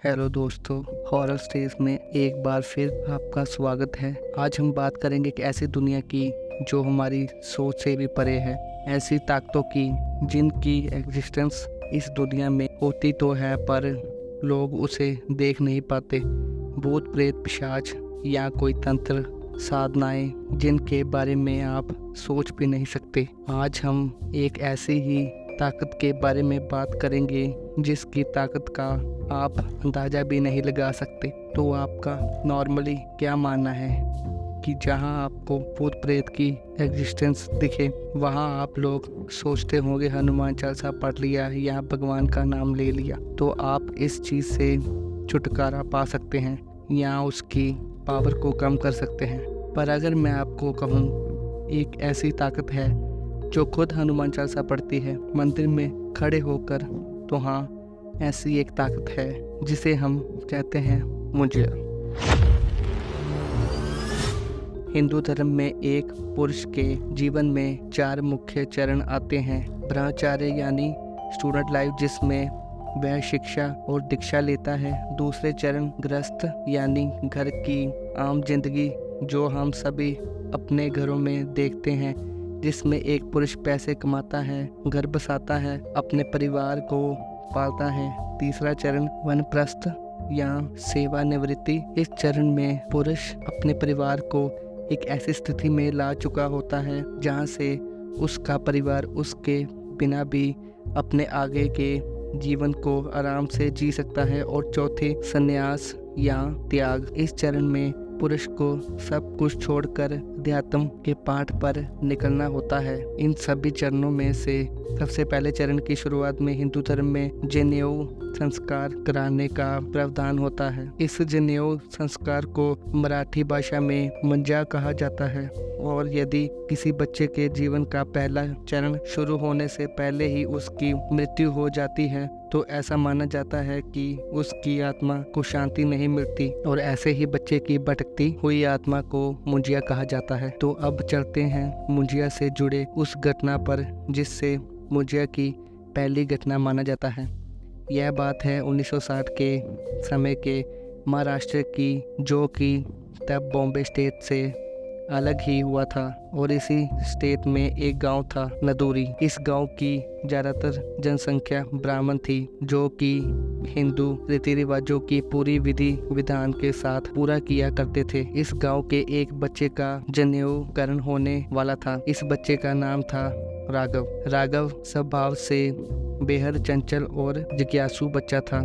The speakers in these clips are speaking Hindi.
हेलो दोस्तों, हॉरर स्टेज में एक बार फिर आपका स्वागत है। आज हम बात करेंगे एक ऐसी दुनिया की जो हमारी सोच से भी परे है, ऐसी ताकतों की जिनकी एग्जिस्टेंस इस दुनिया में होती तो है पर लोग उसे देख नहीं पाते। भूत प्रेत पिशाच या कोई तंत्र साधनाएं जिनके बारे में आप सोच भी नहीं सकते। आज हम एक ऐसी ही ताकत के बारे में बात करेंगे जिसकी ताकत का आप अंदाज़ा भी नहीं लगा सकते। तो आपका नॉर्मली क्या मानना है कि जहां आपको भूत प्रेत की एग्जिस्टेंस दिखे वहां आप लोग सोचते होंगे हनुमान चालीसा पढ़ लिया या भगवान का नाम ले लिया तो आप इस चीज़ से छुटकारा पा सकते हैं या उसकी पावर को कम कर सकते हैं। पर अगर मैं आपको कहूँ एक ऐसी ताकत है जो खुद हनुमान चालीसा पढ़ती है मंदिर में खड़े होकर, तो हाँ, ऐसी एक ताकत है जिसे हम कहते हैं मुंजिया। हिंदू धर्म में एक पुरुष के जीवन में 4 मुख्य चरण आते हैं। ब्रह्मचार्य यानी स्टूडेंट लाइफ, जिसमें वह शिक्षा और दीक्षा लेता है। दूसरे चरण गृहस्थ यानी घर की आम जिंदगी जो हम सभी अपने घरों में देखते हैं, जिसमें एक पुरुष पैसे कमाता है, घर बसाता है, अपने परिवार को पालता है। तीसरा चरण वानप्रस्थ या सेवानिवृत्ति। इस चरण में पुरुष अपने परिवार को एक ऐसी स्थिति में ला चुका होता है जहां से उसका परिवार उसके बिना भी अपने आगे के जीवन को आराम से जी सकता है। और चौथे संन्यास या त्याग। इस चरण में पुरुष को सब कुछ छोड़कर अध्यात्म के पाठ पर निकलना होता है। इन सभी चरणों में से सबसे पहले चरण की शुरुआत में हिंदू धर्म में जनेऊ संस्कार कराने का प्रावधान होता है। इस जनेऊ संस्कार को मराठी भाषा में मंजा कहा जाता है। और यदि किसी बच्चे के जीवन का पहला चरण शुरू होने से पहले ही उसकी मृत्यु हो जाती है तो ऐसा माना जाता है कि उसकी आत्मा को शांति नहीं मिलती और ऐसे ही बच्चे की भटकती हुई आत्मा को मुंजिया कहा जाता है। तो अब चलते हैं मुंजिया से जुड़े उस घटना पर जिससे मुंजिया की पहली घटना माना जाता है। यह बात है 1960 के समय के महाराष्ट्र की, जो कि तब बॉम्बे स्टेट से अलग ही हुआ था। और इसी स्टेट में एक गांव था नदूरी। इस गांव की ज़्यादातर जनसंख्या ब्राह्मण थी जो कि हिंदू रीति रिवाजों की पूरी विधि विधान के साथ पूरा किया करते थे। इस गांव के एक बच्चे का जनेऊकरण होने वाला था। इस बच्चे का नाम था राघव। राघव स्वभाव से बेहद चंचल और जिज्ञासु बच्चा था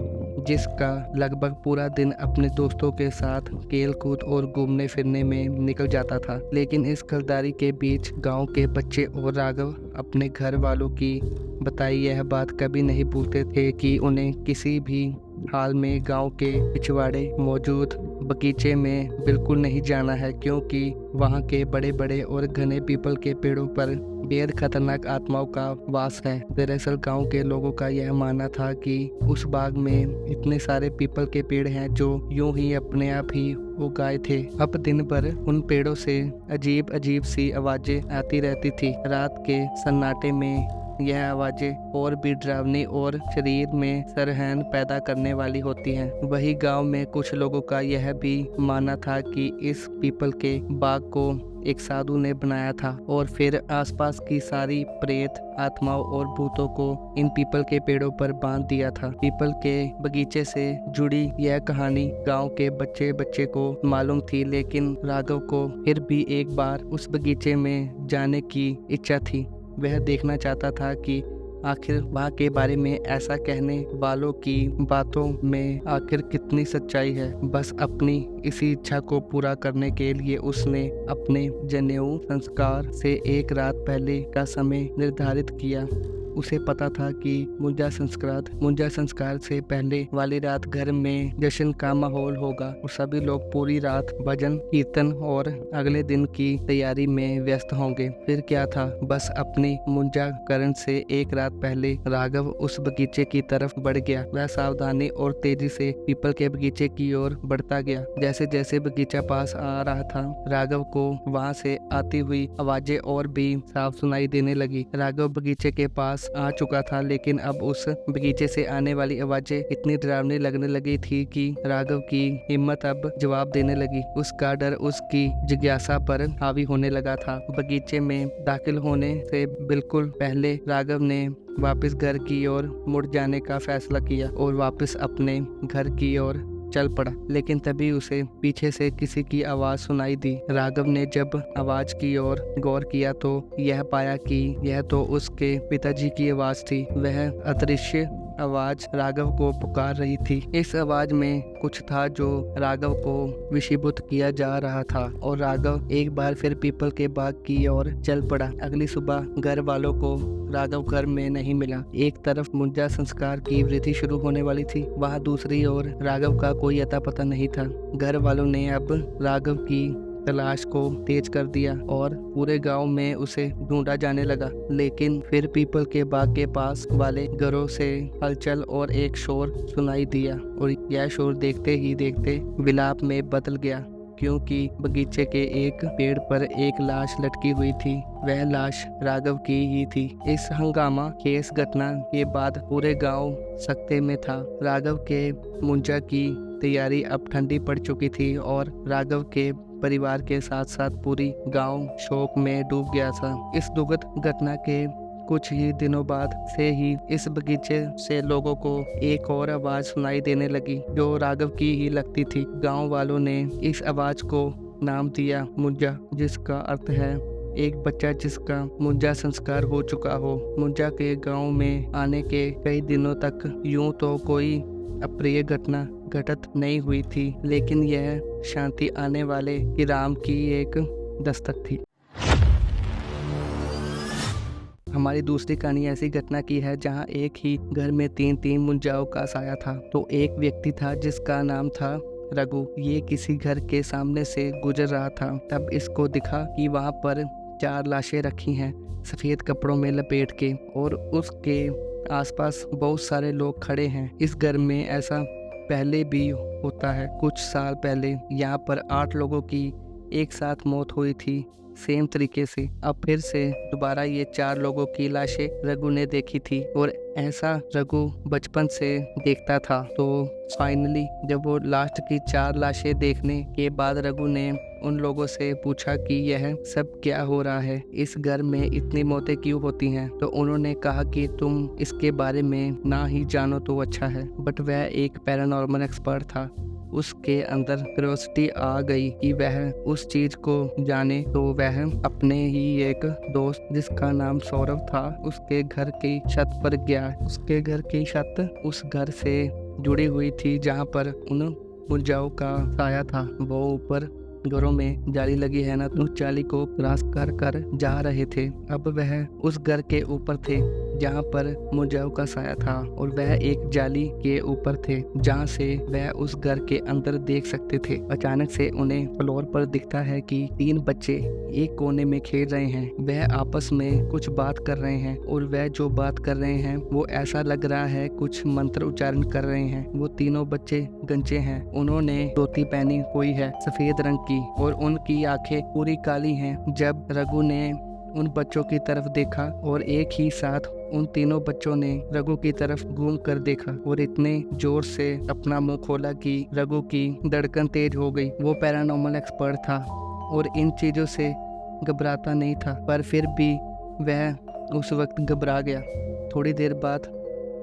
जिसका लगभग पूरा दिन अपने दोस्तों के साथ खेल कूद और घूमने फिरने में निकल जाता था। लेकिन इस खरीदारी के बीच गांव के बच्चे और राघव अपने घर वालों की बताई यह बात कभी नहीं भूलते थे कि उन्हें किसी भी हाल में गांव के पिछवाड़े मौजूद बगीचे में बिल्कुल नहीं जाना है, क्योंकि वहां के बड़े बड़े और घने पीपल के पेड़ों पर बेहद खतरनाक आत्माओं का वास है। दरअसल गांव के लोगों का यह मानना था कि उस बाग में इतने सारे पीपल के पेड़ हैं जो यूं ही अपने आप ही उगाए थे। अब दिन भर उन पेड़ों से अजीब अजीब सी आवाजें आती रहती थी। रात के सन्नाटे में यह आवाजें और भी डरावनी और शरीर में सरहन पैदा करने वाली होती हैं। वही गांव में कुछ लोगों का यह भी मानना था कि इस पीपल के बाग को एक साधु ने बनाया था और फिर आसपास की सारी प्रेत आत्माओं और भूतों को इन पीपल के पेड़ों पर बांध दिया था। पीपल के बगीचे से जुड़ी यह कहानी गांव के बच्चे बच्चे को मालूम थी, लेकिन राघव को फिर भी एक बार उस बगीचे में जाने की इच्छा थी। वह देखना चाहता था कि आखिर वहाँ के बारे में ऐसा कहने वालों की बातों में आखिर कितनी सच्चाई है। बस अपनी इसी इच्छा को पूरा करने के लिए उसने अपने जनेऊ संस्कार से एक रात पहले का समय निर्धारित किया। उसे पता था कि मुंजा संस्कार से पहले वाली रात घर में जश्न का माहौल होगा और सभी लोग पूरी रात भजन कीर्तन और अगले दिन की तैयारी में व्यस्त होंगे। फिर क्या था, बस अपनी मुंजाकरण से एक रात पहले राघव उस बगीचे की तरफ बढ़ गया। वह सावधानी और तेजी से पीपल के बगीचे की ओर बढ़ता गया। जैसे जैसे बगीचा पास आ रहा था राघव को वहां से आती हुई आवाजें और भी साफ सुनाई देने लगी। राघव बगीचे के पास पास आ चुका था, लेकिन अब उस बगीचे से आने वाली आवाजें इतनी डरावनी लगने लगी थी कि राघव की हिम्मत अब जवाब देने लगी। उसका डर उसकी जिज्ञासा पर हावी होने लगा था। बगीचे में दाखिल होने से बिल्कुल पहले राघव ने वापस घर की ओर मुड़ जाने का फैसला किया और वापस अपने घर की ओर चल पड़ा। लेकिन तभी उसे पीछे से किसी की आवाज सुनाई दी। राघव ने जब आवाज की ओर गौर किया तो यह पाया कि यह तो उसके पिताजी की आवाज थी। वह अदृश्य आवाज राघव को पुकार रही थी। इस आवाज में कुछ था जो राघव को वशीभूत किया जा रहा था और राघव एक बार फिर पीपल के बाग की ओर चल पड़ा। अगली सुबह घर वालों को राघव घर में नहीं मिला। एक तरफ मुंजा संस्कार की विधि शुरू होने वाली थी, वहाँ दूसरी ओर राघव का कोई अता पता नहीं था। घर वालों ने अब राघव की तलाश को तेज कर दिया और पूरे गांव में उसे ढूंढा जाने लगा। लेकिन फिर पीपल के बाग के पास वाले घरों से हलचल और एक शोर सुनाई दिया और यह शोर देखते ही देखते विलाप में बदल गया, क्योंकि बगीचे के एक पेड़ पर एक लाश लटकी हुई थी। वह लाश राघव की ही थी। इस हंगामा खेस घटना के बाद पूरे गांव सकते में था। राघव के मुंजा की तैयारी अब ठंडी पड़ चुकी थी और राघव के परिवार के साथ साथ पूरी गांव शोक में डूब गया था। इस दुखद घटना के कुछ ही दिनों बाद से ही इस बगीचे से लोगों को एक और आवाज सुनाई देने लगी जो राघव की ही लगती थी। गांव वालों ने इस आवाज को नाम दिया मुंजा, जिसका अर्थ है एक बच्चा जिसका मुंजा संस्कार हो चुका हो। मुंजा के गांव में आने के कई दिनों तक यूं तो कोई अप्रिय घटना घटित नहीं हुई थी, लेकिन यह शांति आने वाले की राम की एक दस्तक थी। हमारी दूसरी कहानी ऐसी घटना की है जहां एक ही घर में तीन मुंजाओं का साया था। तो एक व्यक्ति था जिसका नाम था रघु। ये किसी घर के सामने से गुजर रहा था, तब इसको दिखा कि वहां पर 4 लाशें रखी हैं सफेद कपड़ों में लपेट के, और उसके आसपास बहुत सारे लोग खड़े हैं। इस घर में ऐसा पहले भी होता है। कुछ साल पहले यहाँ पर 8 लोगों की एक साथ मौत हुई थी सेम तरीके से। अब फिर से दोबारा ये 4 लोगों की लाशें रघु ने देखी थी और ऐसा रघु बचपन से देखता था। तो फाइनली जब वो लास्ट की 4 लाशें देखने के बाद रघु ने उन लोगों से पूछा कि यह सब क्या हो रहा है, इस घर में इतनी मौतें क्यों होती हैं। तो उन्होंने कहा कि तुम इसके बारे में ना ही जानो तो अच्छा है। बट वह एक पैरानॉर्मल एक्सपर्ट था। उसके अंदर क्यूरियोसिटी आ गई कि वह उस चीज को जाने। तो वह अपने ही एक दोस्त जिसका नाम सौरभ था उसके घर की छत पर गया। उसके घर की छत उस घर से जुड़ी हुई थी जहाँ पर उन मुंजाओं का साया था। वो ऊपर घरों में जाली लगी है ना, तो उस जाली को क्रॉस कर कर जा रहे थे। अब वह उस घर के ऊपर थे जहाँ पर मुंजाओं का साया था और वह एक जाली के ऊपर थे जहाँ से वह उस घर के अंदर देख सकते थे। अचानक से उन्हें फ्लोर पर दिखता है कि 3 बच्चे एक कोने में खेल रहे हैं। वह आपस में कुछ बात कर रहे हैं और वह जो बात कर रहे हैं वो ऐसा लग रहा है कुछ मंत्र उच्चारण कर रहे हैं। वो तीनों बच्चे गंजे हैं। उन्होंने धोती पहनी हुई है सफेद रंग की और उनकी आंखें पूरी काली हैं। जब रघु ने उन बच्चों की तरफ देखा और एक ही साथ उन तीनों बच्चों ने रघु की तरफ घूम कर देखा और इतने जोर से अपना मुंह खोला कि रघु की धड़कन तेज हो गई। वो पैरानॉर्मल एक्सपर्ट था और इन चीजों से घबराता नहीं था, पर फिर भी वह उस वक्त घबरा गया। थोड़ी देर बाद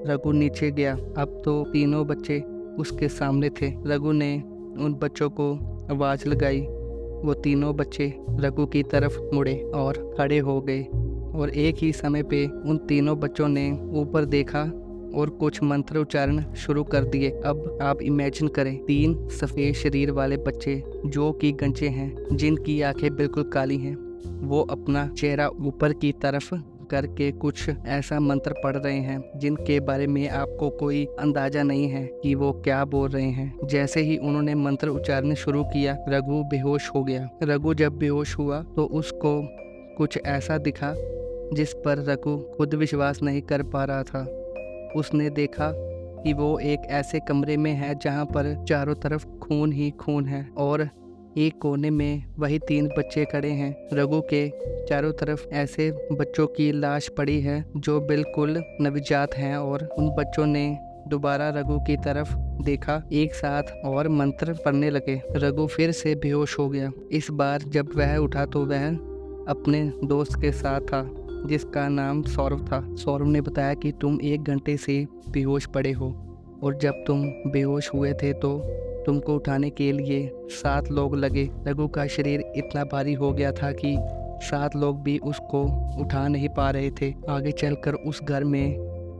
रघु नीचे गया। अब तो तीनों बच्चे उसके सामने थे। रघु ने उन बच्चों को आवाज लगाई। वो तीनों बच्चे रघु की तरफ मुड़े और खड़े हो गए और एक ही समय पे उन तीनों बच्चों ने ऊपर देखा और कुछ मंत्र उच्चारण शुरू कर दिए। अब आप इमेजिन करें 3 सफेद शरीर वाले बच्चे जो कि गंजे हैं, जिनकी आंखें बिल्कुल काली हैं, वो अपना चेहरा ऊपर की तरफ करके कुछ ऐसा मंत्र पढ़ रहे हैं जिनके बारे में आपको कोई अंदाजा नहीं है कि वो क्या बोल रहे हैं। जैसे ही उन्होंने मंत्र उच्चारण शुरू किया, रघु बेहोश हो गया। रघु जब बेहोश हुआ तो उसको कुछ ऐसा दिखा जिस पर रघु खुद विश्वास नहीं कर पा रहा था। उसने देखा कि वो एक ऐसे कमरे में है जहाँ पर चारों तरफ खून ही खून है और एक कोने में वही 3 बच्चे खड़े हैं। रघु के चारों तरफ ऐसे बच्चों की लाश पड़ी है जो बिल्कुल नवजात हैं और उन बच्चों ने दोबारा रघु की तरफ देखा, एक साथ और मंत्र पढ़ने लगे। रघु फिर से बेहोश हो गया। इस बार जब वह उठा तो वह अपने दोस्त के साथ था जिसका नाम सौरभ था। सौरभ ने बताया कि तुम 1 घंटे से बेहोश पड़े हो और जब तुम बेहोश हुए थे तो तुमको उठाने के लिए 7 लोग लगे। रघु का शरीर इतना भारी हो गया था कि 7 लोग भी उसको उठा नहीं पा रहे थे। आगे चलकर उस घर में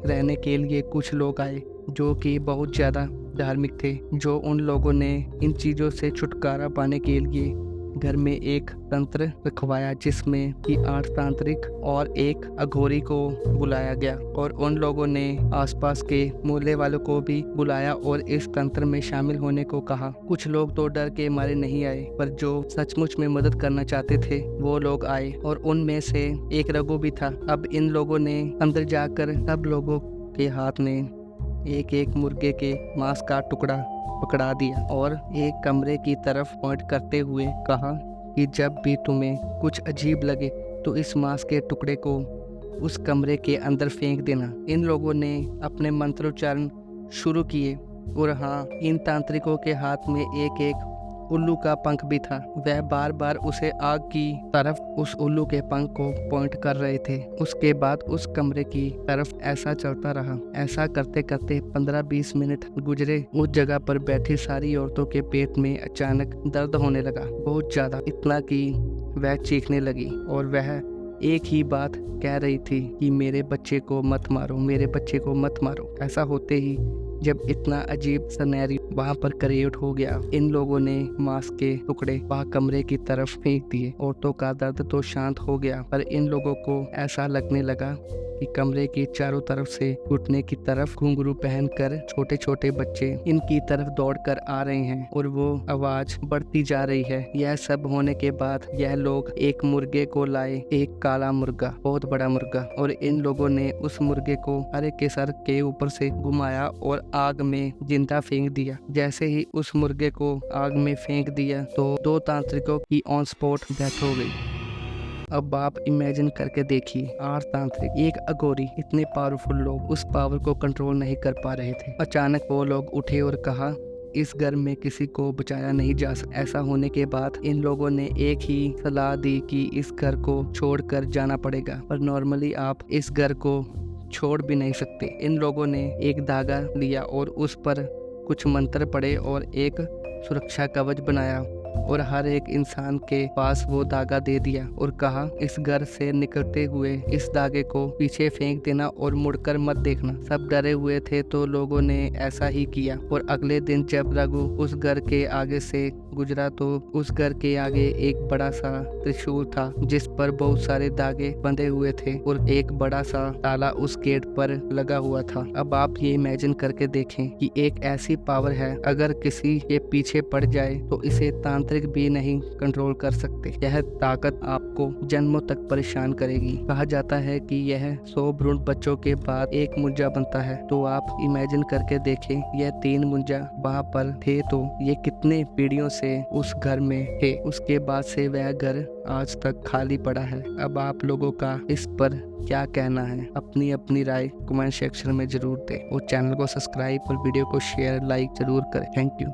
रहने के लिए कुछ लोग आए जो कि बहुत ज़्यादा धार्मिक थे, जो उन लोगों ने इन चीज़ों से छुटकारा पाने के लिए घर में एक तंत्र रखवाया जिसमें कि 8 तांत्रिक और एक अघोरी को बुलाया गया और उन लोगों ने आसपास के मोहल्ले वालों को भी बुलाया और इस तंत्र में शामिल होने को कहा। कुछ लोग तो डर के मारे नहीं आए, पर जो सचमुच में मदद करना चाहते थे वो लोग आए और उनमें से एक रघु भी था। अब इन लोगों ने अंदर जाकर सब लोगों के हाथ में एक एक मुर्गे के मांस का टुकड़ा पकड़ा दिया और एक कमरे की तरफ पॉइंट करते हुए कहा कि जब भी तुम्हें कुछ अजीब लगे तो इस मांस के टुकड़े को उस कमरे के अंदर फेंक देना। इन लोगों ने अपने मंत्रोच्चारण शुरू किए और हाँ, इन तांत्रिकों के हाथ में एक एक उल्लू का पंख भी था। वह बार बार उसे आग की तरफ उस उल्लू के पंख को पॉइंट कर रहे थे। उसके बाद उस कमरे की तरफ ऐसा चलता रहा। ऐसा करते करते 15-20 मिनट गुजरे। उस जगह पर बैठी सारी औरतों के पेट में अचानक दर्द होने लगा, बहुत ज्यादा, इतना कि वह चीखने लगी और वह एक ही बात कह रही थी कि मेरे बच्चे को मत मारो, मेरे बच्चे को मत मारो। ऐसा होते ही जब इतना अजीब सिनेरियो वहां पर क्रिएट हो गया, इन लोगों ने मांस के टुकड़े वहां कमरे की तरफ फेंक दिए। औरतों का दर्द तो शांत हो गया, पर इन लोगों को ऐसा लगने लगा कि कमरे की चारों तरफ से घुटने की तरफ घुंघरू पहनकर छोटे छोटे बच्चे इनकी तरफ दौड़कर आ रहे हैं और वो आवाज बढ़ती जा रही है। यह सब होने के बाद यह लोग एक मुर्गे को लाए, एक काला मुर्गा, बहुत बड़ा मुर्गा, और इन लोगों ने उस मुर्गे को हरे के सर के ऊपर से घुमाया और आग में जिंदा फेंक दिया। जैसे ही उस मुर्गे को आग में फेंक दिया तो 2 तांत्रिकों की ऑन स्पॉट डेथ हो गई। अब आप इमेजिन करके देखिए, 8 तांत्रिक, एक अघोरी, इतने पावरफुल लोग उस पावर को कंट्रोल नहीं कर पा रहे थे। अचानक वो लोग उठे और कहा इस घर में किसी को बचाया नहीं जा सकता। ऐसा होने के बाद इन लोगों ने एक ही सलाह दी कि इस घर को छोड़कर जाना पड़ेगा, पर नॉर्मली आप इस घर को छोड़ भी नहीं सकते। इन लोगों ने एक धागा लिया और उस पर कुछ मंत्र पढ़े और एक सुरक्षा कवच बनाया और हर एक इंसान के पास वो धागा दे दिया और कहा इस घर से निकलते हुए इस धागे को पीछे फेंक देना और मुड़कर मत देखना। सब डरे हुए थे तो लोगों ने ऐसा ही किया और अगले दिन जब रघु उस घर के आगे से गुजरा तो उस घर के आगे एक बड़ा सा त्रिशूल था जिस पर बहुत सारे धागे बंधे हुए थे और एक बड़ा सा ताला उस गेट पर लगा हुआ था। अब आप ये इमेजिन करके देखें कि एक ऐसी पावर है, अगर किसी के पीछे पड़ जाए तो इसे तांत्रिक भी नहीं कंट्रोल कर सकते। यह ताकत आपको जन्मों तक परेशान करेगी। कहा जाता है कि यह 100 भ्रूण बच्चों के बाद एक मुंजा बनता है, तो आप इमेजिन करके देखें यह 3 मुंजा वहाँ पर थे तो ये कितने पीढ़ियों से उस घर में थे। उसके बाद से वह घर आज तक खाली पड़ा है। अब आप लोगों का इस पर क्या कहना है? अपनी अपनी राय कमेंट सेक्शन में जरूर दें और चैनल को सब्सक्राइब और वीडियो को शेयर लाइक जरूर करें। Thank you.